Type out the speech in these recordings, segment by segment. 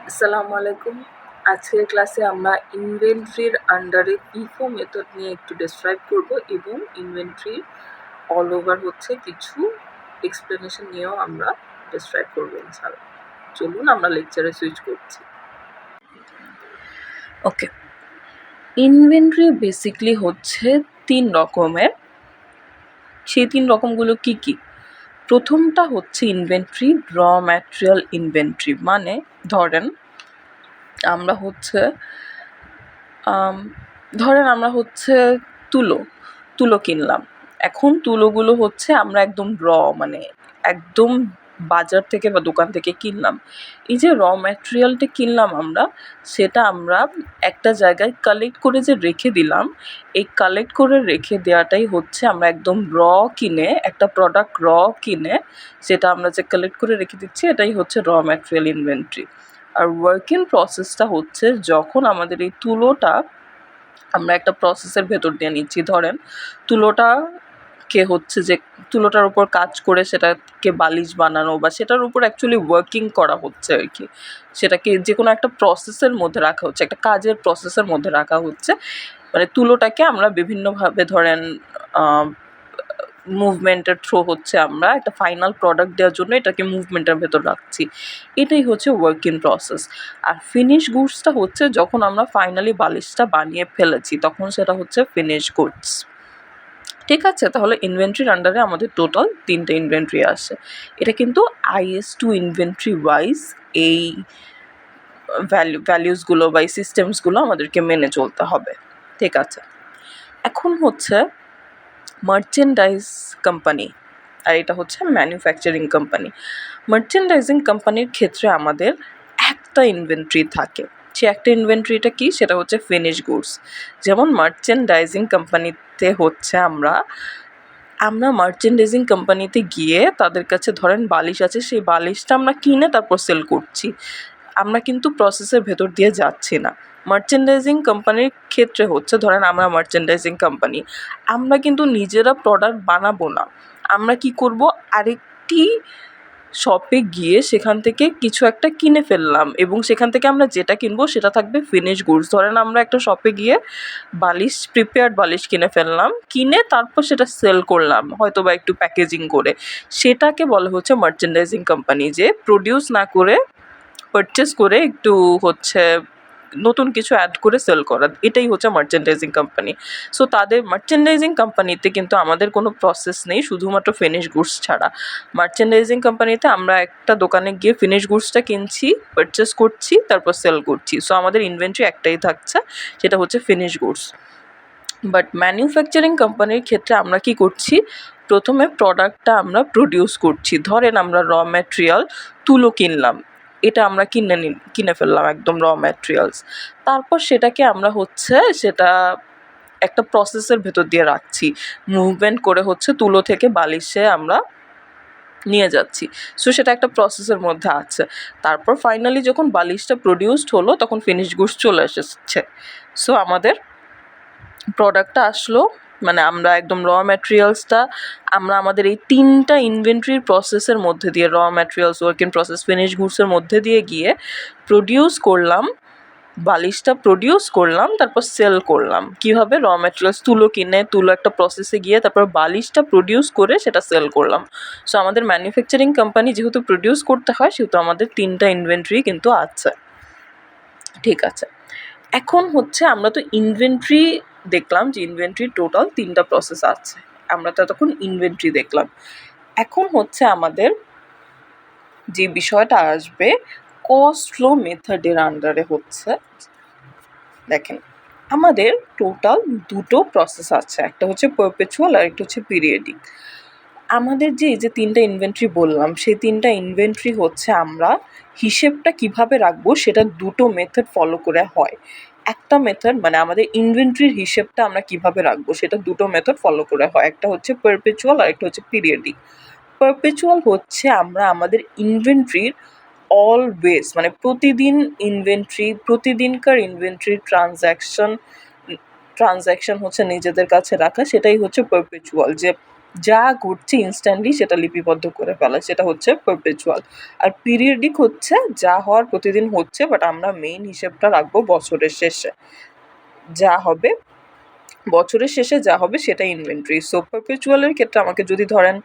আসসালামু আলাইকুম। আজকের ক্লাসে আমরা ইনভেন্টরির আন্ডারে FIFO মেথড নিয়ে একটু ডেসক্রাইব করব এবং ইনভেন্টরির অল ওভার হচ্ছে কিছু এক্সপ্লেনেশন নিয়েও আমরা ডেসক্রাইব করব ইনশাআল্লাহ। চলুন আমরা লেকচারে সুইচ করছি। ওকে, ইনভেন্টরি বেসিকলি হচ্ছে 3 রকমের। সেই 3 রকমগুলো কি কি? প্রথমটা হচ্ছে ইনভেন্টরি র ম্যাটেরিয়াল ইনভেন্টরি, মানে ধরেন আমরা হচ্ছে তুলো কিনলাম। এখন তুলোগুলো হচ্ছে আমরা একদম মানে একদম বাজার থেকে বা দোকান থেকে কিনলাম। এই যে র ম্যাটেরিয়ালটা কিনলাম আমরা, সেটা আমরা একটা জায়গায় কালেক্ট করে যে রেখে দিলাম, এই কালেক্ট করে রেখে দেওয়াটাই হচ্ছে আমরা একদম কিনে, একটা প্রোডাক্ট কিনে সেটা আমরা যে কালেক্ট করে রেখে দিচ্ছি, এটাই হচ্ছে র ম্যাটেরিয়াল ইনভেন্টরি। আর ওয়ার্কিং প্রসেসটা হচ্ছে যখন আমাদের এই তুলোটা আমরা একটা প্রসেসের ভেতর দিয়ে নিচ্ছি। ধরেন তুলোটার উপর কাজ করে সেটাকে বালিশ বানানো বা সেটার উপর অ্যাকচুয়ালি ওয়ার্কিং করা হচ্ছে আর কি, সেটাকে যে কোনো একটা প্রসেসের মধ্যে রাখা হচ্ছে, একটা কাজের প্রসেসের মধ্যে রাখা হচ্ছে। মানে তুলোটাকে আমরা বিভিন্নভাবে ধরেন মুভমেন্টের থ্রো হচ্ছে আমরা একটা ফাইনাল প্রোডাক্ট দেওয়ার জন্য এটাকে মুভমেন্টের ভেতর রাখছি। এটাই হচ্ছে ওয়ার্ক ইন প্রসেস। আর ফিনিশ গুডসটা হচ্ছে যখন আমরা ফাইনালি বালিশটা বানিয়ে ফেলেছি, তখন সেটা হচ্ছে ফিনিশ গুডস। ঠিক আছে, তাহলে ইনভেন্টরির আন্ডারে আমাদের টোটাল 3টে ইনভেন্টরি আসে। এটা কিন্তু IS2 ইনভেন্টরি ওয়াইজ এই ভ্যালিউসগুলো বা এই সিস্টেমসগুলো আমাদেরকে মেনে চলতে হবে। ঠিক আছে, এখন হচ্ছে মার্চেন্ডাইজ কোম্পানি, আর এটা হচ্ছে ম্যানুফ্যাকচারিং কোম্পানি। মার্চেন্ডাইজিং কোম্পানির ক্ষেত্রে আমাদের একটা ইনভেন্টরি থাকে। সে একটা ইনভেন্টরিটা কি? সেটা হচ্ছে ফিনিশ গুডস। যেমন মার্চেন্ডাইজিং কোম্পানিতে হচ্ছে আমরা মার্চেন্ডাইজিং কোম্পানিতে গিয়ে তাদের কাছে ধরেন বালিশ আছে, সেই বালিশটা আমরা কিনে তারপর সেল করছি। আমরা কিন্তু প্রসেসের ভেতর দিয়ে যাচ্ছি না। মার্চেন্ডাইজিং কোম্পানির ক্ষেত্রে হচ্ছে ধরেন আমরা মার্চেন্ডাইজিং কোম্পানি, আমরা কিন্তু নিজেরা প্রোডাক্ট বানাবো না। আমরা কি করব, আরেকটি শপে গিয়ে সেখান থেকে কিছু একটা কিনে ফেললাম এবং সেখান থেকে আমরা যেটা কিনবো সেটা থাকবে ফিনিশ গুডস। ধরেন আমরা একটা শপে গিয়ে প্রিপেয়ার্ড বালিশ কিনে ফেললাম, কিনে তারপর সেটা সেল করলাম হয়তো বা একটু প্যাকেজিং করে। সেটাকে বলা হচ্ছে মার্চেন্ডাইজিং কোম্পানি, যে প্রডিউস না করে পারচেস করে একটু হচ্ছে নতুন কিছু অ্যাড করে সেল করা, এটাই হচ্ছে মার্চেন্ডাইজিং কোম্পানি। সো তাদের মার্চেন্ডাইজিং কোম্পানিতে কিন্তু আমাদের কোনো প্রসেস নেই, শুধুমাত্র ফিনিশ গুডস ছাড়া। মার্চেন্ডাইজিং কোম্পানিতে আমরা একটা দোকানে গিয়ে ফিনিশ গুডসটা কিনছি, পারচেস করছি, তারপর সেল করছি। সো আমাদের ইনভেন্টরি একটাই থাকছে, সেটা হচ্ছে ফিনিশ গুডস। বাট ম্যানুফ্যাকচারিং কোম্পানির ক্ষেত্রে আমরা কি করছি, প্রথমে প্রোডাক্টটা আমরা প্রডিউস করছি। ধরেন আমরা র ম্যাটেরিয়াল তুলো কিনলাম, এটা আমরা কিনে ফেললাম একদম র ম্যাটেরিয়ালস। তারপর সেটাকে আমরা সেটা একটা প্রসেসের ভেতর দিয়ে রাখছি, মুভমেন্ট করে তুলো থেকে বালিশে আমরা নিয়ে যাচ্ছি। সো সেটা একটা প্রসেসের মধ্যে আছে। তারপর ফাইনালি যখন বালিশটা প্রডিউসড হলো, তখন ফিনিশ গুডস চলে এসেছে। সো আমাদের প্রোডাক্টটা আসলো, মানে আমরা একদম র ম্যাটেরিয়ালসটা আমরা আমাদের এই 3টা ইনভেন্টরির প্রসেসের মধ্যে দিয়ে, র materials, work in process, finish গুডসের মধ্যে দিয়ে গিয়ে প্রডিউস করলাম, বালিশটা প্রডিউস করলাম, তারপর সেল করলাম। কীভাবে? র ম্যাটেরিয়ালস তুলো কিনে, তুলো একটা প্রসেসে গিয়ে তারপর বালিশটা প্রডিউস করে সেটা সেল করলাম। সো আমাদের ম্যানুফ্যাকচারিং কোম্পানি যেহেতু প্রডিউস করতে হয়, সেহেতু আমাদের 3টা ইনভেন্টরি কিন্তু আছে। ঠিক আছে, এখন আমরা তো ইনভেন্টরি দেখলাম যে ইনভেন্টরির টোটাল 3টা প্রসেস আছে, আমরা তো তখন ইনভেন্টরি দেখলাম। এখন আমাদের যে বিষয়টা আসবে কস্ট ফ্লো মেথডের আন্ডারে দেখেন আমাদের টোটাল 2টো প্রসেস আছে, একটা হচ্ছে পারপেচুয়াল আর একটা হচ্ছে পিরিয়ডিক। আমাদের যে এই যে 3টা ইনভেন্টরি বললাম, সেই 3টা ইনভেন্টরি আমরা হিসেবটা কিভাবে রাখবো সেটা 2টো মেথড ফলো করে হয়। একটা মেথড মানে আমাদের ইনভেন্টরির হিসেবটা আমরা কিভাবে রাখবো সেটা 2টো মেথড ফলো করে হয়, একটা হচ্ছে পারপেচুয়াল আর একটা হচ্ছে পিরিয়ডিক। পারপেচুয়াল আমরা আমাদের ইনভেন্টরির অলওয়েজ মানে প্রতিদিনকার ইনভেন্টরির ট্রানজ্যাকশন নিজেদের কাছে রাখা, সেটাই হচ্ছে পারপেচুয়াল। যে যা ঘটছে ইনস্ট্যান্টলি সেটা লিপিবদ্ধ করে ফেলা, সেটা হচ্ছে পারপেচুয়াল। আর পিরিয়ডিক হচ্ছে যা হওয়ার প্রতিদিন হচ্ছে, বাট আমরা মেইন হিসেবটা রাখবো বছরের শেষে, যা হবে বছরের শেষে যা হবে সেটা ইনভেন্টরি। সো পারপেচুয়ালের ক্ষেত্রে আমাকে যদি ধরেন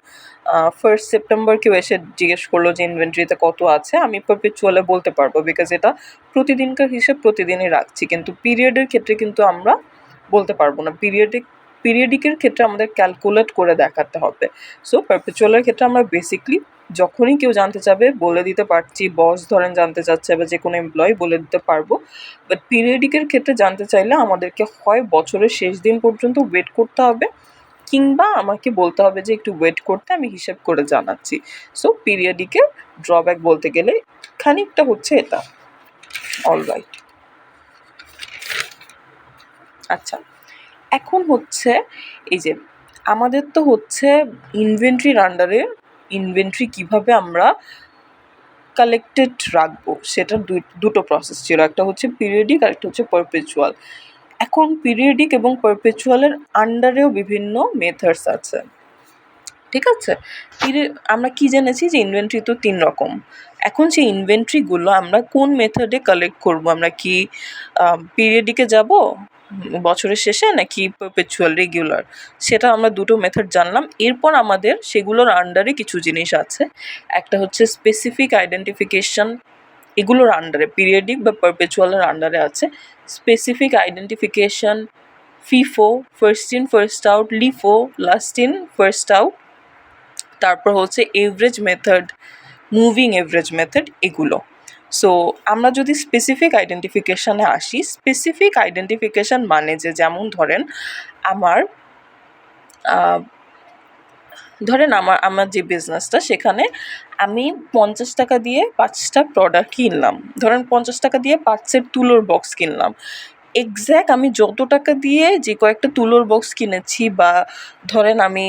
1st সেপ্টেম্বর কেউ এসে জিজ্ঞেস করলো যে ইনভেন্টরিতে কত আছে, আমি পারপেচুয়ালে বলতে পারবো, বিকজ এটা প্রতিদিনকার হিসেব প্রতিদিনই রাখছি। কিন্তু পিরিয়ডের ক্ষেত্রে কিন্তু আমরা বলতে পারবো না। পিরিয়ডিকের ক্ষেত্রে আমাদের ক্যালকুলেট করে দেখাতে হবে। সো পারপেচুয়ালের ক্ষেত্রে আমরা বেসিকলি যখনই কেউ জানতে চাবে বলে দিতে পারছি, বস ধরেন জানতে চাচ্ছে বা যে কোনো এমপ্লয়ি বলে দিতে পারবো। বাট পিরিয়ডিকের ক্ষেত্রে জানতে চাইলে আমাদেরকে হয় বছরের শেষ দিন পর্যন্ত ওয়েট করতে হবে, কিংবা আমাকে বলতে হবে যে একটু ওয়েট করতে, আমি হিসেব করে জানাচ্ছি। সো পিরিয়ডিকের ড্রব্যাক বলতে গেলে খানিকটা হচ্ছে এটা। অলরাইট, আচ্ছা, এখন হচ্ছে এই যে আমাদের তো হচ্ছে ইনভেন্টরির আন্ডারে ইনভেন্টরি কিভাবে আমরা কালেক্টেড রাখবো সেটার দুটো প্রসেস ছিল, একটা হচ্ছে পিরিয়ডিক আর একটা হচ্ছে পারপেচুয়াল। এখন পিরিয়ডিক এবং পারপেচুয়ালের আন্ডারেও বিভিন্ন মেথডস আছে, ঠিক আছে। আমরা কি জেনেছি যে ইনভেন্টরি তো 3 রকম। এখন সেই ইনভেন্টরিগুলো আমরা কোন মেথডে কালেক্ট করব, আমরা কি পিরিয়ডিকে যাব বছরের শেষে, নাকি পারপেচুয়াল রেগুলার, সেটা আমরা দুটো মেথড জানলাম। এরপর আমাদের সেগুলোর আন্ডারে কিছু জিনিস আছে, একটা হচ্ছে স্পেসিফিক আইডেন্টিফিকেশন, এগুলোর আন্ডারে পিরিয়ডিক বা পারপেচুয়ালের আন্ডারে আছে specific identification, FIFO, first in first out, LIFO, last in first out, তারপর হচ্ছে average method, moving average method, এগুলো। সো আমরা যদি স্পেসিফিক আইডেন্টিফিকেশানে আসি, স্পেসিফিক আইডেন্টিফিকেশান মানে যে যেমন ধরেন আমার আমার যে বিজনেসটা, সেখানে আমি 50 টাকা দিয়ে 5টা প্রোডাক্ট কিনলাম, ধরেন 50 টাকা দিয়ে 5 সেট তুলোর বক্স কিনলাম। এক্স্যাক্ট আমি যত টাকা দিয়ে যে কয়েকটা তুলোর বক্স কিনেছি, বা ধরেন আমি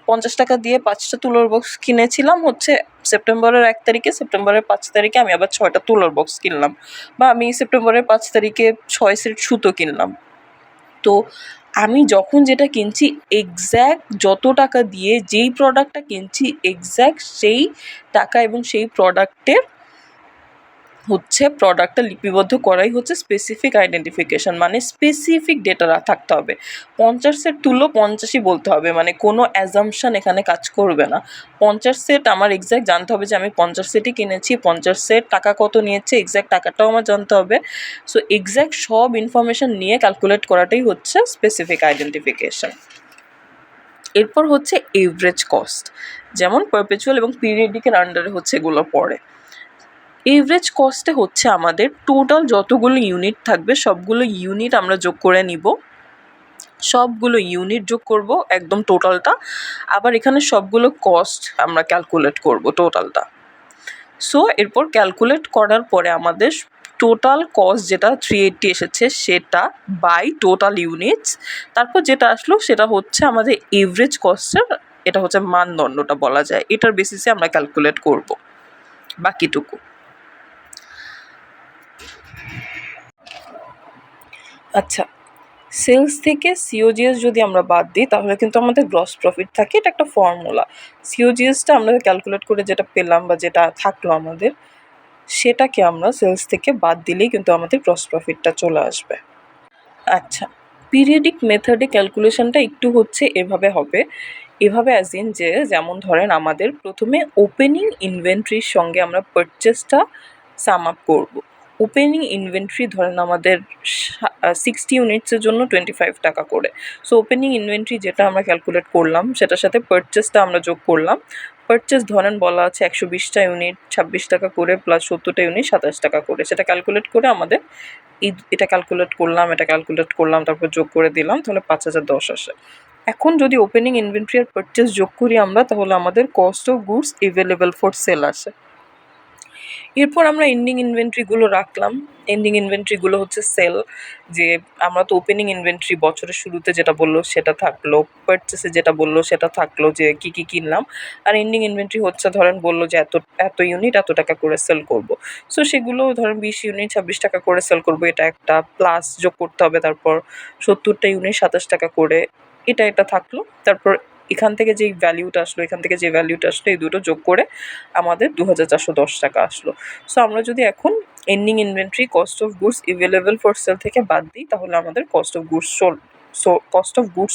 50 টাকা দিয়ে 5টা তুলোর বক্স কিনেছিলাম হচ্ছে সেপ্টেম্বরের 1 তারিখে, সেপ্টেম্বরের 5 তারিখে আমি আবার 6টা তুলোর বক্স কিনলাম, বা আমি সেপ্টেম্বরের 5 তারিখে 6 সেট সুতো কিনলাম। তো আমি যখন যেটা কিনছি এক্স্যাক্ট যত টাকা দিয়ে যেই প্রোডাক্টটা কিনছি, এক্স্যাক্ট সেই টাকা এবং সেই প্রোডাক্টের হচ্ছে প্রোডাক্টটা লিপিবদ্ধ করাই হচ্ছে স্পেসিফিক আইডেন্টিফিকেশন, মানে স্পেসিফিক ডেটা থাকতে হবে। 50 সেট তুলো 50ই বলতে হবে, মানে কোনো অ্যাজাম্পশন এখানে কাজ করবে না। 50 সেট আমার এক্স্যাক্ট জানতে হবে যে আমি 50 সেটই কিনেছি, 50 সেট টাকা কত নিয়েছে এক্স্যাক্ট টাকাটাও আমার জানতে হবে। সো এক্স্যাক্ট সব ইনফরমেশন নিয়ে ক্যালকুলেট করাটাই হচ্ছে স্পেসিফিক আইডেন্টিফিকেশন। এরপর হচ্ছে এভারেজ কস্ট, যেমন পারপেচুয়াল এবং পিরিয়ডিকের আন্ডারে হচ্ছে এগুলো পড়ে। এভারেজ কস্টে হচ্ছে আমাদের টোটাল যতগুলো ইউনিট থাকবে সবগুলো ইউনিট আমরা যোগ করে নিব, সবগুলো ইউনিট যোগ করব একদম টোটালটা, আবার এখানে সবগুলো কস্ট আমরা ক্যালকুলেট করব টোটালটা। সো এরপর ক্যালকুলেট করার পরে আমাদের টোটাল কস্ট যেটা 380 এসেছে সেটা বাই টোটাল ইউনিটস, তারপর যেটা আসলো সেটা হচ্ছে আমাদের এভারেজ কস্টের, এটা হচ্ছে মানদণ্ডটা বলা যায়, এটার বেসিসে আমরা ক্যালকুলেট করব বাকিটুকু। আচ্ছা, সেলস থেকে সিওজিএস যদি আমরা বাদ দিই তাহলে কিন্তু আমাদের গ্রস প্রফিট থাকে, এটা একটা ফর্মুলা। সিওজিএসটা আমরা ক্যালকুলেট করে যেটা পেলাম বা যেটা থাকলো আমাদের, সেটাকে আমরা সেলস থেকে বাদ দিলেই কিন্তু আমাদের গ্রস প্রফিটটা চলে আসবে। আচ্ছা, পিরিয়ডিক মেথডে ক্যালকুলেশনটা একটু হচ্ছে এভাবে হবে, এভাবে অ্যাজ ইন যে যেমন ধরেন আমাদের প্রথমে ওপেনিং ইনভেন্টরির সঙ্গে আমরা পারচেসটা সাম আপ করবো। ওপেনিং ইনভেন্টরি ধরেন আমাদের 60 ইউনিটসের জন্য 25 টাকা করে। সো ওপেনিং ইনভেন্টরি যেটা আমরা ক্যালকুলেট করলাম সেটার সাথে পারচেসটা আমরা যোগ করলাম। পারচেস ধরেন বলা আছে 120টা ইউনিট 26 টাকা করে, প্লাস 70টা ইউনিট 27 টাকা করে, সেটা ক্যালকুলেট করে আমাদের এটা ক্যালকুলেট করলাম, এটা ক্যালকুলেট করলাম, তারপর যোগ করে দিলাম, তাহলে 5010 আসে। এখন যদি ওপেনিং ইনভেন্টরি আর পারচেস যোগ করি আমরা, তাহলে আমাদের cost of goods available for sale আসে। এরপর আমরা এন্ডিং ইনভেন্টরিগুলো রাখলাম। এন্ডিং ইনভেন্টরিগুলো হচ্ছে সেল, যে আমরা তো ওপেনিং ইনভেন্টরি বছরের শুরুতে যেটা বললো সেটা থাকলো, পারচেসে যেটা বললো সেটা থাকলো যে কী কী কিনলাম, আর এন্ডিং ইনভেন্টরি হচ্ছে ধরেন বললো যে এত এত ইউনিট এত টাকা করে সেল করব। সো সেগুলো ধরেন 20 ইউনিট 26 টাকা করে সেল করবো, এটা একটা প্লাস যোগ করতে হবে, তারপর 70টা ইউনিট 27 টাকা করে, এটা থাকলো। তারপর এখান থেকে যেই ভ্যালুটা আসলো, এখান থেকে যে ভ্যালুটা আসলো, এই দুটো যোগ করে আমাদের 2,410 টাকা আসলো। সো আমরা যদি এখন ending inventory cost of goods available for sale থেকে বাদ দিই, তাহলে আমাদের কস্ট অফ গুডস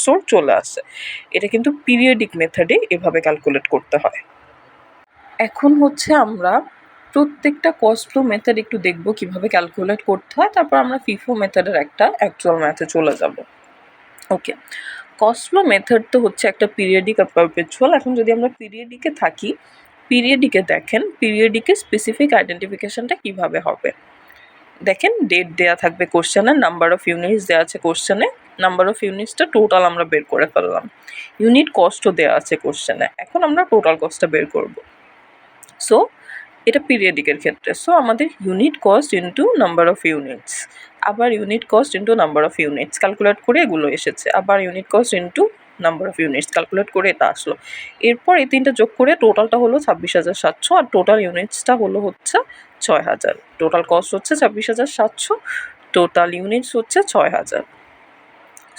সোল্ড চলে আসে। এটা কিন্তু পিরিয়ডিক মেথডে এভাবে ক্যালকুলেট করতে হয়। এখন হচ্ছে আমরা প্রত্যেকটা কস্ট ফ্লো মেথড একটু দেখব কিভাবে ক্যালকুলেট করতে হয়, তারপর আমরা ফিফো মেথডের একটা অ্যাকচুয়াল ম্যাথে চলে যাব। ওকে, কস্ট ফ্লো মেথড তো হচ্ছে একটা পিরিয়ডিক আর পারপেচুয়াল। এখন যদি আমরা পিরিয়ডিকে থাকি, পিরিয়ডিকে দেখেন, পিরিয়ডিকে স্পেসিফিক আইডেন্টিফিকেশনটা কিভাবে হবে। দেখেন, ডেট দেওয়া থাকবে কোশ্চেনে, নাম্বার অফ ইউনিটস দেওয়া আছে কোশ্চেনে, নাম্বার অফ ইউনিটসটা টোটাল আমরা বের করে ফেললাম, ইউনিট কস্টও দেওয়া আছে কোশ্চেনে। এখন আমরা টোটাল কস্টটা বের করব। সো এটা পিরিয়ডিকের ক্ষেত্রে। সো আমাদের unit cost into number of units, আবার unit cost into number of units calculate করে এগুলো এসেছে, আবার unit cost into number of units calculate করে এটা আসলো। এরপর এই তিনটা যোগ করে টোটালটা হলো 26,700, আর টোটাল ইউনিটসটা হলো হচ্ছে 6,000। টোটাল কস্ট হচ্ছে 26,700, টোটাল ইউনিটস হচ্ছে 6,000।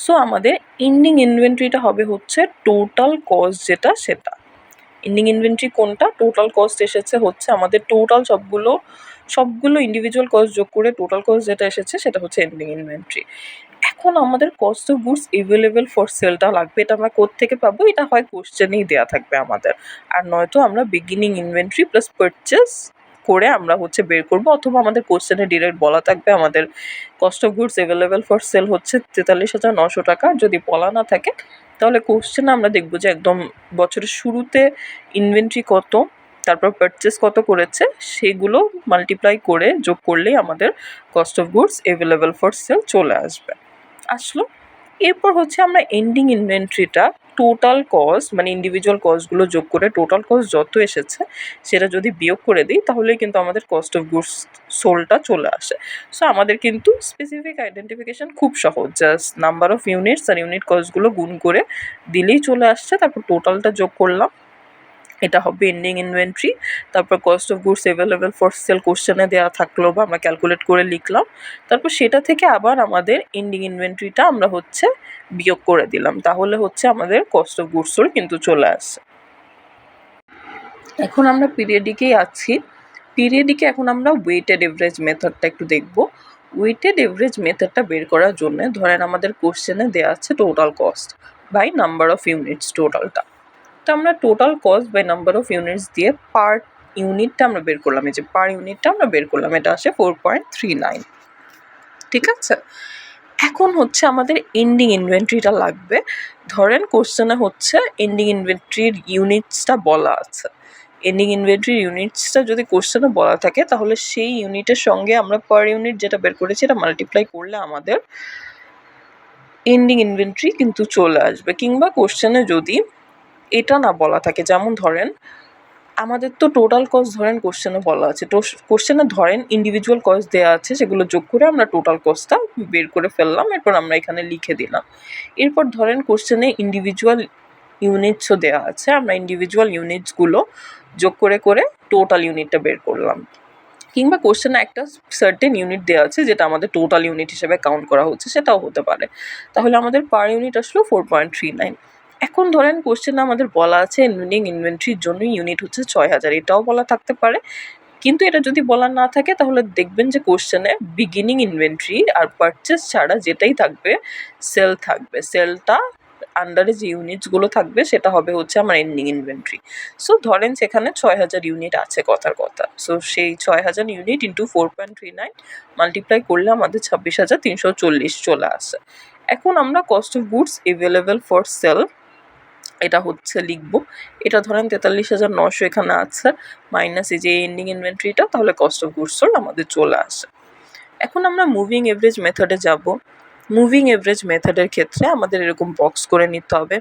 সো আমাদের এন্ডিং ইনভেন্টরিটা হবে হচ্ছে টোটাল কস্ট যেটা সেটা। এন্ডিং ইনভেন্টরি কোনটা? টোটাল কস্ট এসেছে হচ্ছে আমাদের টোটাল সবগুলো ইন্ডিভিজুয়াল কস্ট যোগ করে টোটাল কস্ট যেটা এসেছে সেটা হচ্ছে এন্ডিং ইনভেন্টরি। এখন আমাদের cost of goods available for সেলটা লাগবে। এটা আমরা কোত্থেকে পাবো? এটা হয় কোশ্চেনেই দেওয়া থাকবে আমাদের, আর নয়তো আমরা বিগিনিং ইনভেন্টরি প্লাস পারচেস করে আমরা হচ্ছে বের করবো, অথবা আমাদের কোশ্চেনে ডিরেক্ট বলা থাকবে আমাদের cost of goods available for sale হচ্ছে 43,900 টাকা। যদি বলা না থাকে তাহলে কোশ্চেনে আমরা দেখবো যে একদম বছরের শুরুতে ইনভেন্টরি কত, তারপর পারচেস কত করেছে, সেগুলো মাল্টিপ্লাই করে যোগ করলেই আমাদের cost of goods available for sale চলে আসলো। এরপর হচ্ছে আমরা এন্ডিং ইনভেন্টরিটা টোটাল কস্ট মানে ইন্ডিভিজুয়াল কস্টগুলো যোগ করে টোটাল কস্ট যত এসেছে সেটা যদি বিয়োগ করে দিই, তাহলেই কিন্তু আমাদের কস্ট অফ গুডস সোল্ডটা চলে আসে। সো আমাদের কিন্তু স্পেসিফিক আইডেন্টিফিকেশন খুব সহজ, জাস্ট নাম্বার অফ ইউনিটস আর ইউনিট কস্টগুলো গুণ করে দিলেই চলে আসছে, তারপর টোটালটা যোগ করলাম, এটা হবে এন্ডিং ইনভেন্টরি। তারপর cost of goods available for sale কোশ্চেনে দেওয়া থাকলো বা আমরা ক্যালকুলেট করে লিখলাম, তারপর সেটা থেকে আবার আমাদের এন্ডিং ইনভেন্টরিটা আমরা হচ্ছে বিয়োগ করে দিলাম, তাহলে হচ্ছে আমাদের কস্ট অফ গুডস সোল্ড কিন্তু চলে আসছে। এখন আমরা পিরিয়ডিকেই আছি। পিরিয়ডিকে এখন আমরা ওয়েটেড এভারেজ মেথডটা একটু দেখব। ওয়েটেড এভারেজ মেথডটা বের করার জন্য ধরেন আমাদের কোশ্চেনে দেওয়া আছে total cost by number of units টোটালটা। তো আমরা total cost by number of units দিয়ে পার ইউনিটটা আমরা বের করলাম, এই যে পার ইউনিটটা আমরা বের করলাম, এটা আসে 4.39। ঠিক আছে, এখন হচ্ছে আমাদের এন্ডিং ইনভেন্টরিটা লাগবে। ধরেন কোশ্চেনে হচ্ছে এন্ডিং ইনভেন্টরির ইউনিটসটা বলা আছে, এন্ডিং ইনভেন্টরির ইউনিটসটা যদি কোশ্চেনে বলা থাকে তাহলে সেই ইউনিটের সঙ্গে আমরা পার ইউনিট যেটা বের করেছি এটা মাল্টিপ্লাই করলে আমাদের এন্ডিং ইনভেন্টরি কিন্তু চলে আসবে। কিংবা কোশ্চেনে যদি এটা না বলা থাকে, যেমন ধরেন আমাদের তো টোটাল কস্ট ধরেন কোশ্চেনে বলা আছে, তো কোশ্চেনে ধরেন ইন্ডিভিজুয়াল কস্ট দেওয়া আছে, সেগুলো যোগ করে আমরা টোটাল কস্টটা বের করে ফেললাম, এরপর আমরা এখানে লিখে দিলাম। এরপর ধরেন কোশ্চেনে ইন্ডিভিজুয়াল ইউনিটসও দেওয়া আছে, আমরা ইন্ডিভিজুয়াল ইউনিটসগুলো যোগ করে করে টোটাল ইউনিটটা বের করলাম। কিংবা কোশ্চেনে একটা সার্টেন ইউনিট দেওয়া আছে যেটা আমাদের টোটাল ইউনিট হিসেবে কাউন্ট করা হচ্ছে, সেটাও হতে পারে। তাহলে আমাদের পার ইউনিট আসলো 4.39। এখন ধরেন কোশ্চেনে আমাদের বলা আছে এন্ডিং ইনভেন্টরির জন্য ইউনিট হচ্ছে 6,000, এটাও বলা থাকতে পারে। কিন্তু এটা যদি বলা না থাকে তাহলে দেখবেন যে কোশ্চেনে বিগিনিং ইনভেন্টরি আর পারচেস ছাড়া যেটাই থাকবে সেল থাকবে, সেলটা আন্ডারে যে ইউনিটসগুলো থাকবে সেটা হবে হচ্ছে আমার এন্ডিং ইনভেন্টরি। সো ধরেন সেখানে 6,000 ইউনিট আছে কথার কথা, সো সেই 6,000 ইউনিট ইন্টু 4.39 মাল্টিপ্লাই করলে আমাদের 26,340 চলে আসে। এখন আমরা cost of goods available for sale এটা হচ্ছে লিখবো, এটা ধরেন 43,900 এখানে আছে, মাইনাস এই যে এন্ডিং ইনভেন্টরিটা, তাহলে কস্ট অফ গুডস সোল্ড আমাদের চলে আসে। এখন আমরা মুভিং এভারেজ মেথডে যাব। মুভিং এভারেজ মেথডের ক্ষেত্রে আমাদের এরকম বক্স করে নিতে হবে।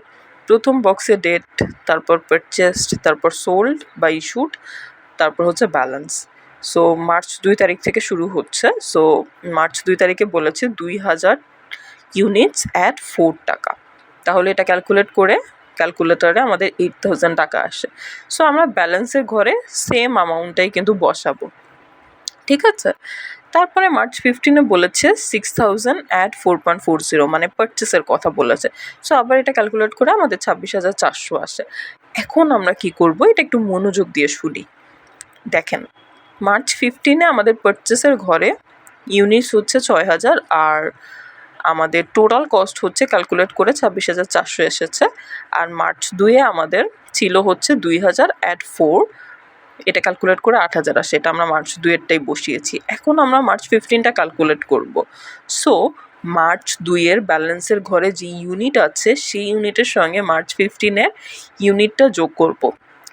প্রথম বক্সে ডেট, তারপর পারচেসড, তারপর সোল্ড বা ইস্যুড, তারপর হচ্ছে ব্যালেন্স। সো মার্চ 2 তারিখ থেকে শুরু হচ্ছে, সো মার্চ 2 তারিখে বলেছে 2,000 ইউনিটস অ্যাট 4 টাকা, তাহলে এটা ক্যালকুলেট করে ক্যালকুলেটরে আমাদের 8,000 টাকা আসে। সো আমরা ব্যালেন্সের ঘরে সেম অ্যামাউন্টটাই কিন্তু বসাবো। ঠিক আছে। তারপরে মার্চ 15-এ বলেছে 6,000 অ্যাট 4.40, মানে পারচেসের কথা বলেছে। সো আবার এটা ক্যালকুলেট করে আমাদের 26,400 আসে। এখন আমরা কি করব, এটা একটু মনোযোগ দিয়ে শুনি। দেখেন, মার্চ 15-এ আমাদের পারচেসের ঘরে ইউনিটস হচ্ছে 6,000, আর আমাদের টোটাল কস্ট হচ্ছে ক্যালকুলেট করে 26,400 এসেছে। আর মার্চ 2-এ আমাদের ছিল হচ্ছে 2,000 অ্যাট 4, এটা ক্যালকুলেট করে 8,000 আসে। এটা আমরা মার্চ 2-এরটাই বসিয়েছি। এখন আমরা মার্চ 15টা ক্যালকুলেট করব। সো মার্চ 2-এর ব্যালেন্সের ঘরে যে ইউনিট আছে সেই ইউনিটের সঙ্গে মার্চ 15-এর ইউনিটটা যোগ করব।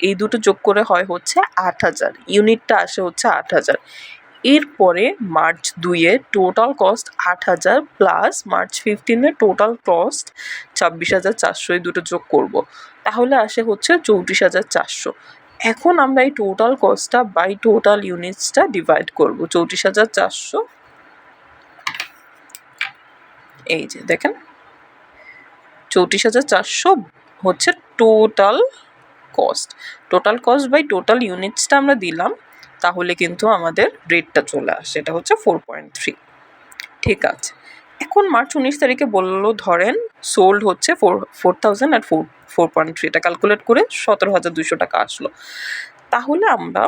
এই দুটো যোগ করে হয় হচ্ছে 8,000, ইউনিটটা আসে হচ্ছে 8,000। এরপরে মার্চ 2-এ টোটাল কস্ট 8,000 প্লাস মার্চ 15-এর টোটাল কস্ট 26,400, এই দুটো যোগ করব। তাহলে আসে হচ্ছে 34,400। এখন আমরা এই টোটাল কস্টটা বাই টোটাল ইউনিটসটা ডিভাইড করব। 34,400, এই যে দেখেন 34,400 হচ্ছে total cost. Total cost by total ইউনিটসটা আমরা দিলাম, তাহলে কিন্তু আমাদের রেটটা চলে আসে, এটা হচ্ছে 4.3। ঠিক আছে। এখন মার্চ 19 তারিখে বললো ধরেন সোল্ড হচ্ছে 4,000 আর 4.3, এটা ক্যালকুলেট করে 17,200 টাকা আসলো। তাহলে আমরা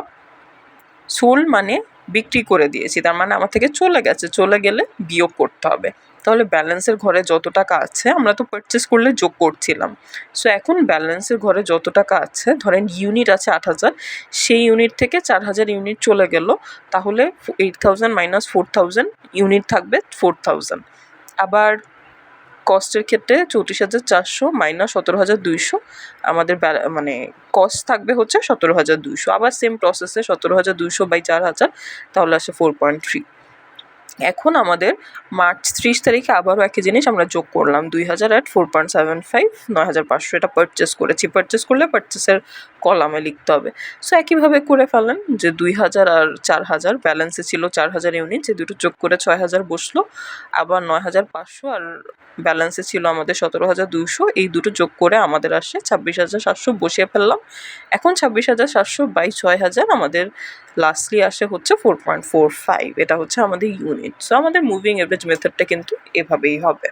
সোল্ড মানে বিক্রি করে দিয়েছি, তার মানে আমার থেকে চলে গেছে, চলে গেলে বিয়োগ করতে হবে। তাহলে ব্যালেন্সের ঘরে যত টাকা আছে, আমরা তো পারচেস করলে যোগ করছিলাম, সো এখন ব্যালেন্সের ঘরে যত টাকা আছে, ধরেন ইউনিট আছে 8,000, সেই ইউনিট থেকে 4,000 ইউনিট চলে গেল, তাহলে 8,000 মাইনাস 4,000 ইউনিট থাকবে 4,000। আবার কস্টের ক্ষেত্রে 34,400 মাইনাস 17,200, আমাদের মানে কস্ট থাকবে হচ্ছে 17,200। আবার সেম প্রসেসে 17,200 বাই 4,000, তাহলে আসে 4.3। এখন আমাদের মার্চ 30 তারিখে আবারও একই জিনিস আমরা যোগ করলাম, 2,000 অ্যাট 4.75, 9,500, এটা পারচেস করেছি। পারচেস করলে পারচেসের কলামে লিখতে হবে। সো একইভাবে করে ফেলেন যে 2,000 আর 4,000, ব্যালেন্সে ছিল 4,000 ইউনিট, যে দুটো যোগ করে 6,000 বসলো। আবার 9,500 আর ব্যালেন্সে ছিল আমাদের 17,200, এই দুটো যোগ করে আমাদের আসে 26,700, বসিয়ে ফেললাম। এখন 26,700 বাই 6,000 আমাদের লাস্টলি আসে হচ্ছে 4.45, এটা হচ্ছে আমাদের ইউনিট। সো আমাদের মুভিং এভারেজ মেথডটা কিন্তু এভাবেই হবে।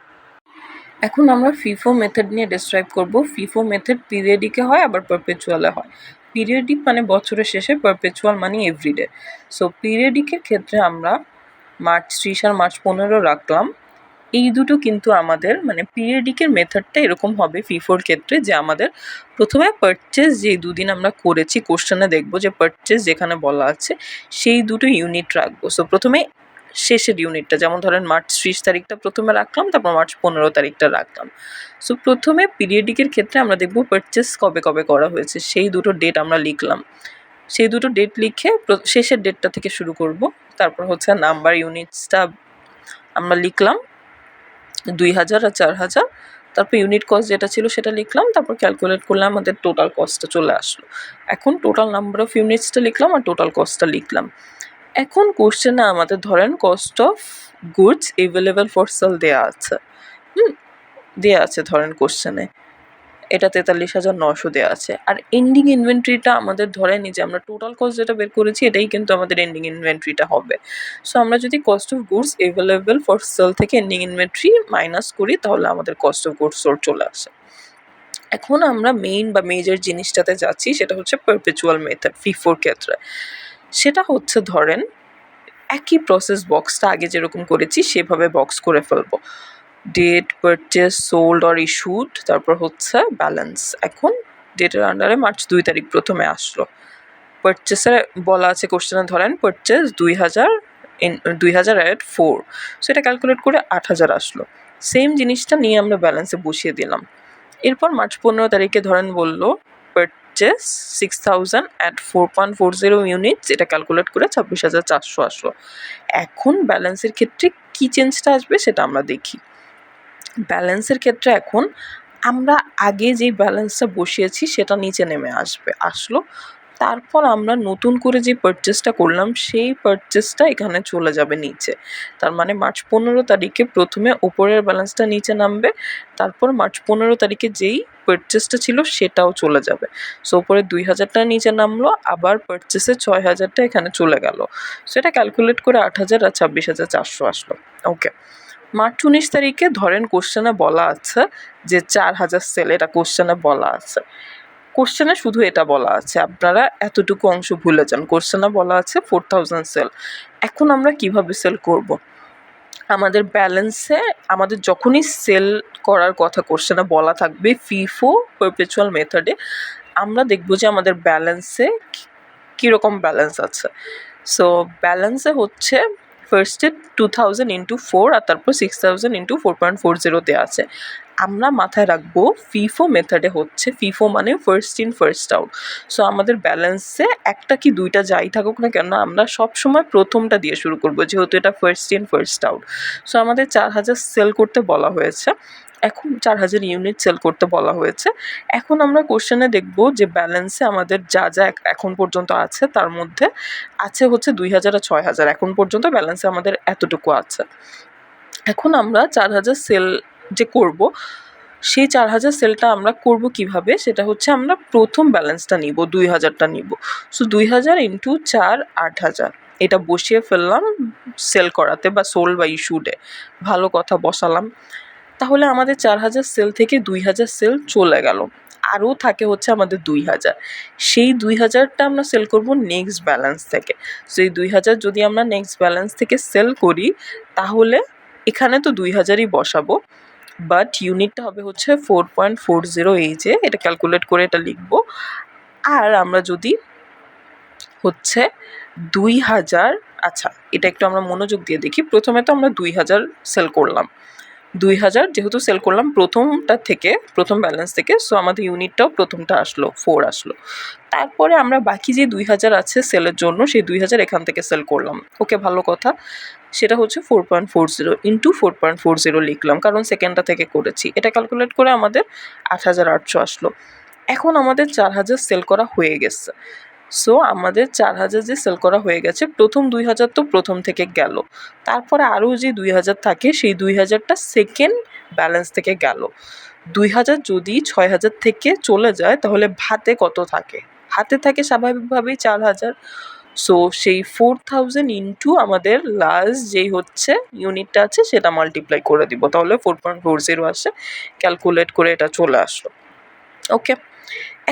এখন আমরা ফিফো মেথড নিয়ে ডিসক্রাইব করব। ফিফো মেথড পিরিয়ডিকে হয়, আবার পারপেচুয়ালে হয়। পিরিয়ডিক মানে বছরের শেষে, পারপেচুয়াল মানে এভরিডে। সো পিরিয়ডিকের ক্ষেত্রে আমরা মার্চ 30 আর মার্চ 15 রাখলাম। এই দুটো কিন্তু আমাদের মানে পিরিয়ডিকের মেথডটা এরকম হবে ফিফোর ক্ষেত্রে, যে আমাদের প্রথমে পারচেস যে দুদিন আমরা করেছি, কোশ্চেনে দেখবো যে পারচেস যেখানে বলা আছে সেই দুটো ইউনিট রাখবো। সো প্রথমে শেষের ইউনিটটা, যেমন ধরেন মার্চ 30 তারিখটা প্রথমে রাখলাম, তারপর মার্চ 15 তারিখটা রাখলাম। সো প্রথমে পিরিয়ডিকের ক্ষেত্রে আমরা দেখবো পারচেস কবে কবে করা হয়েছে, সেই দুটো ডেট আমরা লিখলাম। সেই দুটো ডেট লিখে শেষের ডেটটা থেকে শুরু করব। তারপর হচ্ছে নাম্বার ইউনিটসটা আমরা লিখলাম 2,000 আর 4,000, তারপর ইউনিট কস্ট যেটা ছিল সেটা লিখলাম, তারপর ক্যালকুলেট করলে আমাদের টোটাল কস্টটা চলে আসলো। এখন টোটাল নাম্বার অফ ইউনিটসটা লিখলাম আর টোটাল কস্টটা লিখলাম। এখন কোশ্চেনে আমাদের ধরেন cost of goods available for sale দেওয়া আছে, দেওয়া আছে ধরেন কোশ্চেনে, এটা 43,900 দেওয়া আছে। আর এন্ডিং ইনভেন্টরিটা আমাদের ধরে নিই যে আমরা টোটাল কস্ট যেটা বের করেছি এটাই কিন্তু আমাদের এন্ডিং ইনভেন্টরিটা হবে। সো আমরা যদি cost of goods available for sale থেকে এন্ডিং ইনভেন্টরি মাইনাস করি, তাহলে আমাদের কস্ট অফ গুডস সোল্ড চলে আসে। এখন আমরা মেইন বা মেজর জিনিসটাতে যাচ্ছি, সেটা হচ্ছে পারপেচুয়াল মেথড ফিফোর ক্ষেত্রে। সেটা হচ্ছে ধরেন একই প্রসেস, বক্সটা আগে যেরকম করেছি সেভাবে বক্স করে ফেলবো। Date, purchase, sold or issued, তারপর হচ্ছে ব্যালেন্স। এখন ডেটের আন্ডারে মার্চ 2 তারিখ প্রথমে আসলো। পারচেসে বলা আছে কোশ্চেনে ধরেন পারচেস 2,000 অ্যাট 4, সো এটা ক্যালকুলেট করে 8,000 আসলো। সেম জিনিসটা নিয়ে আমরা ব্যালেন্সে বসিয়ে দিলাম। এরপর মার্চ 15 তারিখে ধরেন বললো পারচেস 6,000 অ্যাট 4.40 ইউনিটস, এটা ক্যালকুলেট করে 26,400 আসলো। এখন ব্যালেন্সের ক্ষেত্রে কী চেঞ্জটা আসবে সেটা আমরা দেখি। ব্যালেন্সের ক্ষেত্রে এখন আমরা আগে যেই ব্যালেন্সটা বসিয়েছি সেটা নিচে নেমে আসলো, তারপর আমরা নতুন করে যে পারচেসটা করলাম সেই পারচেসটা এখানে চলে যাবে নিচে। তার মানে মার্চ 15 তারিখে প্রথমে ওপরের ব্যালেন্সটা নিচে নামবে, তারপর মার্চ 15 তারিখে যেই পারচেসটা ছিল সেটাও চলে যাবে। সো ওপরে 2000টা নিচে নামলো, আবার পারচেসে 6000টা এখানে চলে গেল। সো এটা ক্যালকুলেট করে 8000 আর 26,400 আসলো। ওকে, মার্চ 19 তারিখে ধরেন কোশ্চেনে বলা আছে যে 4000 সেল, এটা কোশ্চেনে বলা আছে। কোশ্চেনে শুধু এটা বলা আছে, আপনারা এতটুকু অংশ ভুলে যান। কোশ্চেনে বলা আছে 4000 সেল। এখন আমরা কিভাবে সেল করব? আমাদের ব্যালেন্সে আমাদের যখনই সেল করার কথা কোশ্চেনে বলা থাকবে ফিফো পারপেচুয়াল মেথডে, আমরা দেখব যে আমাদের ব্যালেন্সে কীরকম ব্যালেন্স আছে। সো ব্যালেন্সে হচ্ছে ফার্স্টে 2000 ইন্টু 4 আর তারপর 6000 ইন্টু 4.40 দেওয়া আছে। আমরা মাথায় রাখবো ফিফো মেথডে হচ্ছে, ফিফো মানে first in first out. So আমাদের ব্যালেন্সে একটা কি দুইটা যাই থাকুক না কেন, আমরা সবসময় প্রথমটা দিয়ে শুরু করবো, যেহেতু এটা first in first out. So আমাদের 4000 সেল করতে বলা হয়েছে, এখন 4000 ইউনিট সেল করতে বলা হয়েছে। এখন আমরা কোশ্চেনে দেখব যে ব্যালেন্সে আমাদের যা যা এখন পর্যন্ত আছে তার মধ্যে আছে হচ্ছে 2000 আর 6000, এখন পর্যন্ত ব্যালেন্সে আমাদের এতটুকু আছে। এখন আমরা 4000 সেল যে করব, সেই 4000 সেলটা আমরা করব কিভাবে, সেটা হচ্ছে আমরা প্রথম ব্যালেন্সটা নিব, 2000টা নিব। সো 2000 ইন্টু 4 8000, এটা বসিয়ে ফেললাম সেল করাতে বা সোল বা ইস্যুডে, ভালো কথা বসালাম। তাহলে আমাদের 4000 সেল থেকে 2000 সেল চলে গেল, আরও থাকে হচ্ছে আমাদের 2000। সেই 2000টা আমরা সেল করব নেক্সট ব্যালেন্স থেকে। সেই 2000 যদি আমরা নেক্সট ব্যালেন্স থেকে সেল করি, তাহলে এখানে তো 2000ই বসাবো, বাট ইউনিটটা হবে হচ্ছে 4.40, এই যে এটা ক্যালকুলেট করে এটা লিখব। আর আমরা যদি হচ্ছে 2000, আচ্ছা এটা একটু আমরা মনোযোগ দিয়ে দেখি। প্রথমে তো আমরা 2000 সেল করলাম, 2000 যেহেতু সেল করলাম প্রথমটা থেকে, প্রথম ব্যালেন্স থেকে, সো আমাদের ইউনিটটাও প্রথমটা আসলো, 4 আসলো। তারপরে আমরা বাকি যে 2000 আছে সেলের জন্য, সেই 2000 এখান থেকে সেল করলাম। ওকে, ভালো কথা। সেটা হচ্ছে 4.40 ইন্টু 4.40 লিখলাম, কারণ সেকেন্ডটা থেকে করেছি। এটা ক্যালকুলেট করে আমাদের 8800 আসলো। এখন আমাদের 4000 সেল করা হয়ে গেছে। সো আমাদের 4000 যে সেল করা হয়ে গেছে, প্রথম 2000 তো প্রথম থেকে গেল, তারপরে আরও যে 2000 থাকে সেই 2000টা সেকেন্ড ব্যালেন্স থেকে গেল। 2000 যদি 6000 থেকে চলে যায় তাহলে হাতে কত থাকে? হাতে থাকে স্বাভাবিকভাবেই 4000। সো সেই 4000 ইন্টু আমাদের লাস্ট যেই হচ্ছে ইউনিটটা আছে সেটা মাল্টিপ্লাই করে দিব, তাহলে 4.40 আসে। ক্যালকুলেট করে এটা চলে আসলো। ওকে,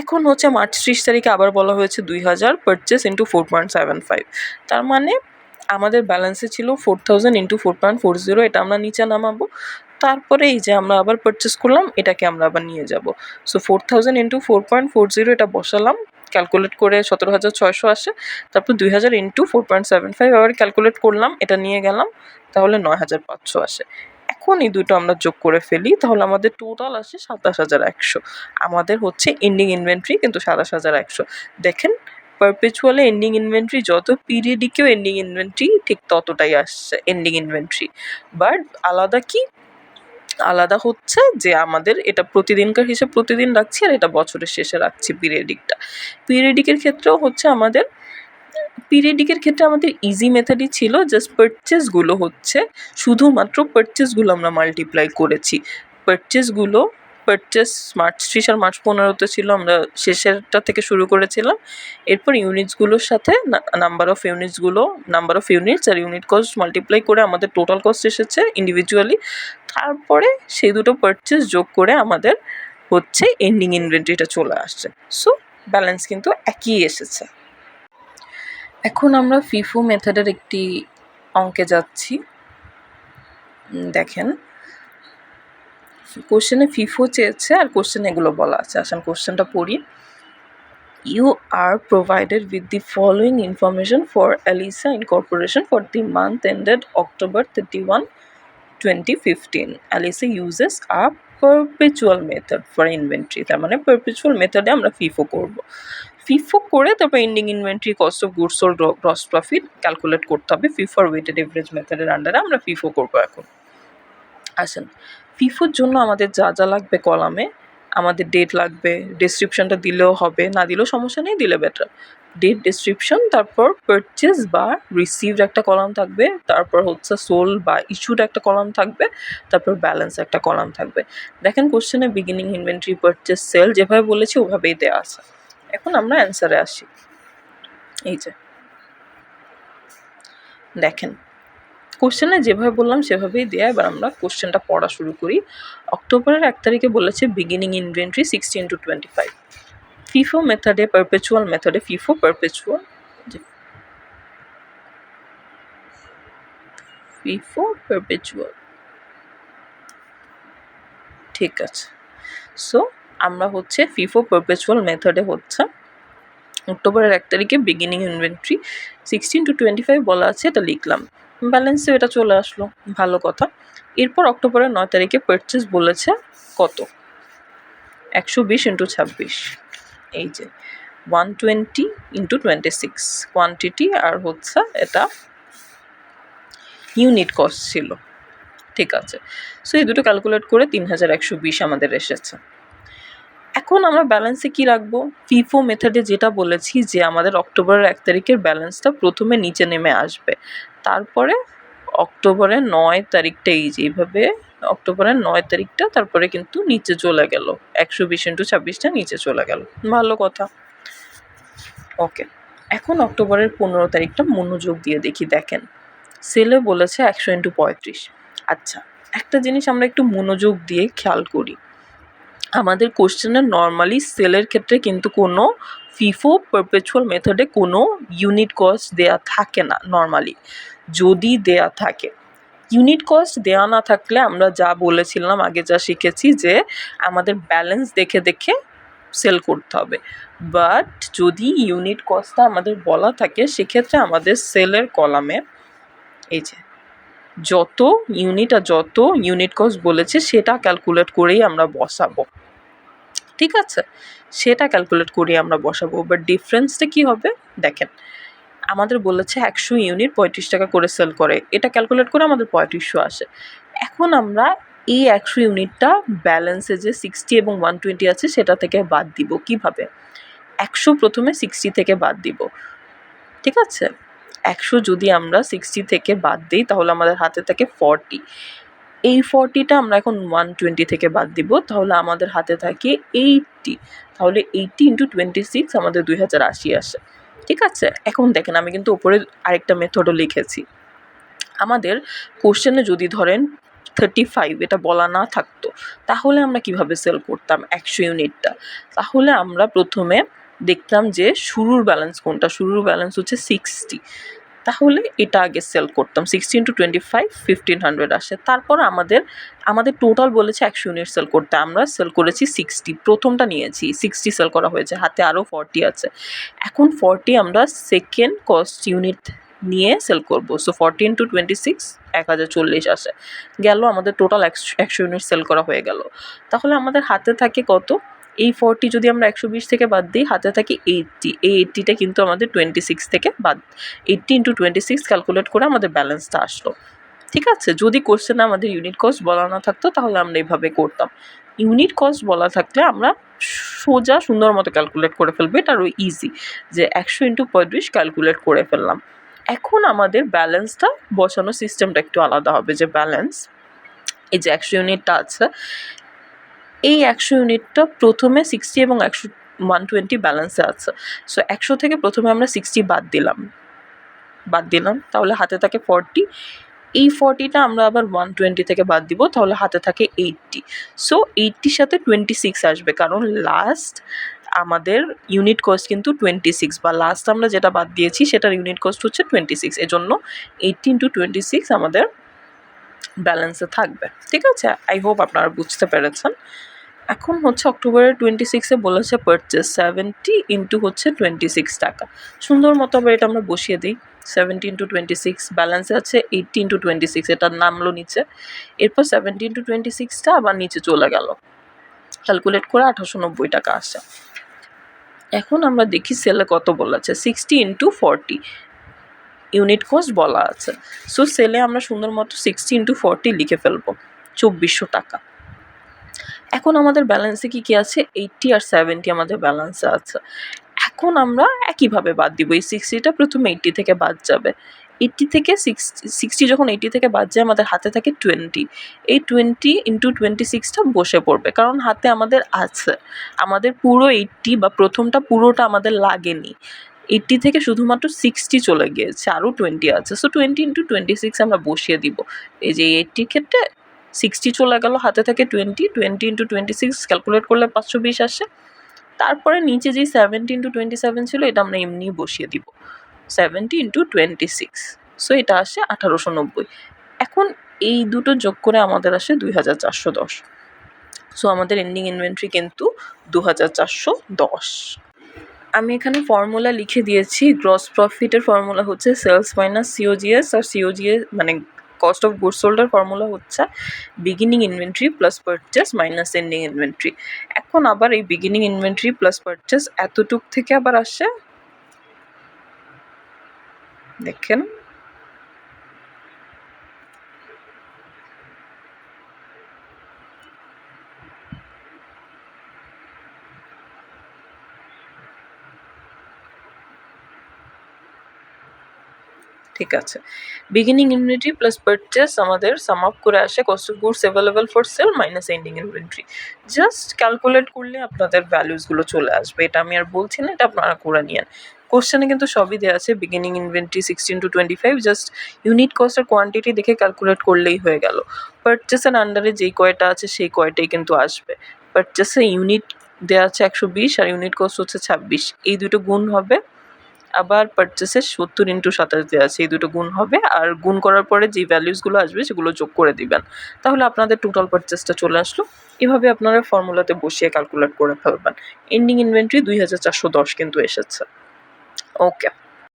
এখন হচ্ছে মার্চ 30 তারিখে আবার বলা হয়েছে 2000 পারচেস ইন্টু 4.75, তার মানে আমাদের ব্যালেন্সে ছিল 4000 ইন্টু 4.40, এটা আমরা নিচে নামাবো। তারপরে এই যে আমরা আবার পারচেস করলাম, এটাকে আমরা আবার নিয়ে যাব। সো 4000 ইন্টু 4.40 এটা বসালাম, ক্যালকুলেট করে 17600 আসে। তারপর 2000 ইন্টু 4.75 আবার ক্যালকুলেট করলাম, এটা নিয়ে গেলাম, তাহলে 9500 আসে। এখন এই দুটো আমরা যোগ করে ফেলি, তাহলে আমাদের টোটাল আসে 27100। আমাদের হচ্ছে এন্ডিং ইনভেন্টরি কিন্তু 27100। দেখেন, পারপেচুয়ালে এন্ডিং ইনভেন্টরি যত, পিরিয়ডিকেও এন্ডিং ইনভেন্টরি ঠিক ততটাই আসছে এন্ডিং ইনভেন্টরি। বাট আলাদা কি? আলাদা হচ্ছে যে আমাদের এটা প্রতিদিনকার হিসেব প্রতিদিন রাখছি, আর এটা বছরের শেষে রাখছি পিরিয়ডিকটা। পিরিয়ডিকের ক্ষেত্রেও হচ্ছে আমাদের, পিরিয়ডিকের ক্ষেত্রে আমাদের ইজি মেথডই ছিল, জাস্ট পারচেসগুলো হচ্ছে শুধুমাত্র পারচেসগুলো আমরা মাল্টিপ্লাই করেছি। পারচেস মার্চ 30 আর মার্চ 15তে ছিল, আমরা শেষেরটা থেকে শুরু করেছিলাম। এরপর ইউনিটসগুলোর সাথে নাম্বার অফ ইউনিটস আর ইউনিট কস্ট মাল্টিপ্লাই করে আমাদের টোটাল কস্ট এসেছে ইন্ডিভিজুয়ালি। তারপরে সেই দুটো পারচেস যোগ করে আমাদের হচ্ছে এন্ডিং ইনভেন্টরিটা চলে আসছে। সো ব্যালেন্স কিন্তু একই এসেছে। এখন আমরা ফিফো মেথডের একটি অঙ্কে যাচ্ছি। দেখেন, কোশ্চেনে ফিফো চেয়েছে আর কোশ্চেনে এগুলো বলা আছে। আসেন কোশ্চেনটা পড়ি। You are provided with the following information for Elisa Incorporation for the month ended October 31, 2015. Elisa uses a perpetual method for inventory. তার মানে perpetual মেথডে আমরা ফিফো করব। ফিফো করে তারপর ending inventory, cost of goods sold, gross profit calculate করতে হবে। FIFO আর weighted average মেথডের আন্ডারে আমরা ফিফো করবো এখন। আসেন, ফিফোর জন্য আমাদের যা যা লাগবে কলামে আমাদের ডেট লাগবে, ডেসক্রিপশনটা দিলেও হবে, না দিলেও সমস্যা নেই, দিলে বেটার। ডেট, ডেসক্রিপশন, তারপর পারচেজ বা রিসিভড একটা কলাম থাকবে, তারপর হচ্ছে সোল বা ইস্যুড একটা কলাম থাকবে, তারপর ব্যালেন্স একটা কলাম থাকবে। দেখেন কোশ্চেনে বিগিনিং, ইনভেন্টরি, পারচেজ, সেল যেভাবে বলেছি ওভাবেই দেওয়া আছে। এখন আমরা অ্যান্সারে আসি। এই যে দেখেন কোশ্চেনে যেভাবে বললাম সেভাবেই দেয়া। এবার আমরা কোশ্চেনটা পড়া শুরু করি। অক্টোবরের 1 তারিখে বলেছে বিগিনিং ইনভেন্টরি 60 × 25। FIFO মেথডে, পারপেচুয়াল মেথডে, FIFO পারপেচুয়াল, FIFO পারপেচুয়াল, ঠিক আছে। সো আমরা হচ্ছে FIFO পারপেচুয়াল মেথডে হচ্ছে অক্টোবরের 1 তারিখে বিগিনিং ইনভেন্টরি 16 × 25 বলা আছে, এটা লিখলাম। ব্যালেন্সে এটা চলে আসলো, ভালো কথা। এরপর অক্টোবরের 9 তারিখে পারচেজ বলেছে কত, 120 × 26, এই যে 120 × 26 কোয়ান্টিটি, আর হচ্ছে এটা ইউনিট কস্ট ছিল, ঠিক আছে। সো এই দুটো ক্যালকুলেট করে 3120 আমাদের এসেছে। এখন আমরা ব্যালেন্সে কি রাখবো, ফিফো মেথডে যেটা বলেছি যে আমাদের অক্টোবরের 1 তারিখের ব্যালেন্সটা প্রথমে নিচে নেমে আসবে, তারপরে অক্টোবরের 9 তারিখটা এই যে এইভাবে অক্টোবরের 9 তারিখটা তারপরে কিন্তু নিচে চলে গেল, 120 × 26টা নিচে চলে গেল, ভালো কথা। ওকে, এখন অক্টোবরের 15 তারিখটা মনোযোগ দিয়ে দেখি। দেখেন সেলে বলেছে 100 × 35। আচ্ছা, একটা জিনিস আমরা একটু মনোযোগ দিয়ে খেয়াল করি, আমাদের কোশ্চেনে নর্মালি সেলের ক্ষেত্রে কিন্তু কোনো ফিফো পারপেচুয়াল মেথডে কোনো ইউনিট কস্ট দেয়া থাকে না নর্মালি। যদি দেয়া থাকে, ইউনিট কস্ট দেওয়া না থাকলে আমরা যা বলেছিলাম আগে, যা শিখেছি যে আমাদের ব্যালেন্স দেখে দেখে সেল করতে হবে। বাট যদি ইউনিট কস্টটা আমাদের বলা থাকে সেক্ষেত্রে আমাদের সেলের কলামে এই যে যত ইউনিট আর যত ইউনিট কস্ট বলেছে সেটা ক্যালকুলেট করেই আমরা বসাবো, ঠিক আছে, সেটা ক্যালকুলেট করে আমরা বসাবো। বাট ডিফারেন্সটা কি হবে দেখেন, আমাদের বলেছে 100 ইউনিট 35 টাকা করে সেল করে, এটা ক্যালকুলেট করে আমাদের 3500 আসে। এখন আমরা এই 100 ইউনিটটা ব্যালেন্সে যে 60 এবং 120 আছে সেটা থেকে বাদ দিব। কিভাবে, 100 প্রথমে 60 থেকে বাদ দিব, ঠিক আছে। 100 যদি আমরা 60 থেকে বাদ দিই তাহলে আমাদের হাতে থাকে 40। এই 40টা আমরা এখন 120 থেকে বাদ দিব, তাহলে আমাদের হাতে থাকে 80। তাহলে 80 × 26 আমাদের 2080 আসে, ঠিক আছে। এখন দেখেন আমি কিন্তু উপরে আরেকটা মেথডও লিখেছি। আমাদের কোশ্চেনে যদি ধরেন 35 এটা বলা না থাকতো তাহলে আমরা কিভাবে সেল করতাম 100 ইউনিটটা, তাহলে আমরা প্রথমে দেখতাম যে শুরুর ব্যালেন্স কোনটা, শুরুর ব্যালেন্স হচ্ছে 60, তাহলে এটা আগে সেল করতাম। 60 × 25 1500 আসে। তারপর আমাদের টোটাল বলেছে 100 ইউনিট সেল করতে, আমরা সেল করেছি 60, প্রথমটা নিয়েছি 60 সেল করা হয়েছে, হাতে আরও 40 আছে। এখন 40 আমরা সেকেন্ড কস্ট ইউনিট নিয়ে সেল করব। সো 40 × 26 1040 আসে, গেল আমাদের টোটাল 100 ইউনিট সেল করা হয়ে গেল। তাহলে আমাদের হাতে থাকে কত, এই 40 যদি আমরা 120 থেকে বাদ দিই হাতে থাকে 80, এই 80টা কিন্তু আমাদের 26 থেকে বাদ, 80 × 26 ক্যালকুলেট করে আমাদের ব্যালেন্সটা আসলো, ঠিক আছে। যদি কোশ্চেনে আমাদের ইউনিট কস্ট বলা না থাকতো তাহলে আমরা এইভাবে করতাম। ইউনিট কস্ট বলা থাকলে আমরা সোজা সুন্দর মতো ক্যালকুলেট করে ফেলবো, এটা আরও ইজি যে 100 × 35 ক্যালকুলেট করে ফেললাম। এখন আমাদের ব্যালেন্সটা বসানোর সিস্টেমটা একটু আলাদা হবে, যে ব্যালেন্স এই যে 100 ইউনিটটা আছে, এই 100 ইউনিটটা প্রথমে 60 এবং 120 ব্যালেন্সে আছে। সো 100 থেকে প্রথমে আমরা 60 বাদ দিলাম, তাহলে হাতে থাকে 40। এই 40টা আমরা আবার 120 থেকে বাদ দিব, তাহলে হাতে থাকে 80। সো 80-র সাথে 26 আসবে, কারণ লাস্ট আমাদের ইউনিট কস্ট কিন্তু 26, বা লাস্ট আমরা যেটা বাদ দিয়েছি সেটার ইউনিট কস্ট হচ্ছে 26, এজন্য 80 × 26 আমাদের ব্যালেন্সে থাকবে, ঠিক আছে। আই হোপ আপনারা বুঝতে পেরেছেন। এখন হচ্ছে অক্টোবরের 26-এ বলেছে পারচেস 70 × হচ্ছে 26 টাকা। সুন্দর মতো আবার এটা আমরা বসিয়ে দিই, 70 × 26, ব্যালেন্সে আছে 80 × 26, এটার নামলো নিচে। এরপর 70 × 26টা আবার নিচে চলে গেল, ক্যালকুলেট করে 1890 টাকা আসে। এখন আমরা দেখি সেলে কত বলেছে, 60 × 40 ইউনিট কস্ট বলা আছে। সো সেলে আমরা সুন্দর মতো 60 × 40 লিখে ফেলবো, 2400 টাকা। এখন আমাদের ব্যালেন্সে কী কী আছে, 80 আর 70 আমাদের ব্যালেন্সে আছে। এখন আমরা একইভাবে বাদ দিব, এই 60টা প্রথমে 80 থেকে বাদ যাবে। 80 থেকে 60 যখন 80 থেকে বাদ যায় আমাদের হাতে থাকে 20। এই 20 ইন্টু 26টা বসে পড়বে, কারণ হাতে আমাদের আছে। আমাদের পুরো 80 বা প্রথমটা পুরোটা আমাদের লাগেনি। 80 থেকে শুধুমাত্র 60 চলে গিয়েছে, আরও 20 আছে। সো 20 ইন্টু 26 আমরা বসিয়ে দিব। এই যে 80 ক্ষেত্রে 60 চলে গেল, হাতে থাকে 20 ইন্টু 26 ক্যালকুলেট করলে 520 আসে। তারপরে নিচে যেই 70 ইন্টু 27 ছিল এটা আমরা এমনিই বসিয়ে দিব, 70 ইন্টু 26। সো এটা আসে 1890। এখন এই দুটো যোগ করে আমাদের আসে 2410। সো আমাদের এন্ডিং ইনভেন্টরি কিন্তু 2410। আমি এখানে ফর্মুলা লিখে দিয়েছি। গ্রস প্রফিটের ফর্মুলা হচ্ছে সেলস মাইনাস সিওজিএস, আর সিওজিএস মানে কস্ট অফ গুডস সোল্ডের ফর্মুলা হচ্ছে beginning inventory plus purchase minus ending inventory. এখন আবার এই বিগিনিং ইনভেন্টরি প্লাস পারচেস এতটুক থেকে আবার আসে, দেখেন ঠিক আছে। বিগিনিং ইনভেন্টরি প্লাস পারচেস আমাদের সাম আপ করে আসে cost of goods available for sale minus ending inventory. Just calculate করলে আপনাদের ভ্যালুসগুলো চলে আসবে। এটা আমি আর বলছি না, এটা আপনারা করে নিয়েন। কোশ্চেনে কিন্তু সবই দেওয়া আছে। Beginning inventory 16 to 25, just unit cost আর কোয়ান্টিটি দেখে ক্যালকুলেট করলেই হয়ে গেল। পারচেসের আন্ডারে যেই কয়টা আছে সেই কয়টাই কিন্তু আসবে। পারচেসে ইউনিট দেওয়া আছে 120 আর ইউনিট কস্ট হচ্ছে 26, এই দুটো গুণ হবে। আবার পারচেসের 70 ইন্টু 27 দেওয়া আছে, এই দুটো গুণ হবে, আর গুণ করার পরে যে ভ্যালুসগুলো আসবে সেগুলো যোগ করে দিবেন। তাহলে আপনাদের টোটাল পারচেসটা চলে আসলো। এভাবে আপনারা ফর্মুলাতে বসিয়ে ক্যালকুলেট করে ফেলবেন। এন্ডিং ইনভেন্টরি 2410 কিন্তু এসেছে। ওকে।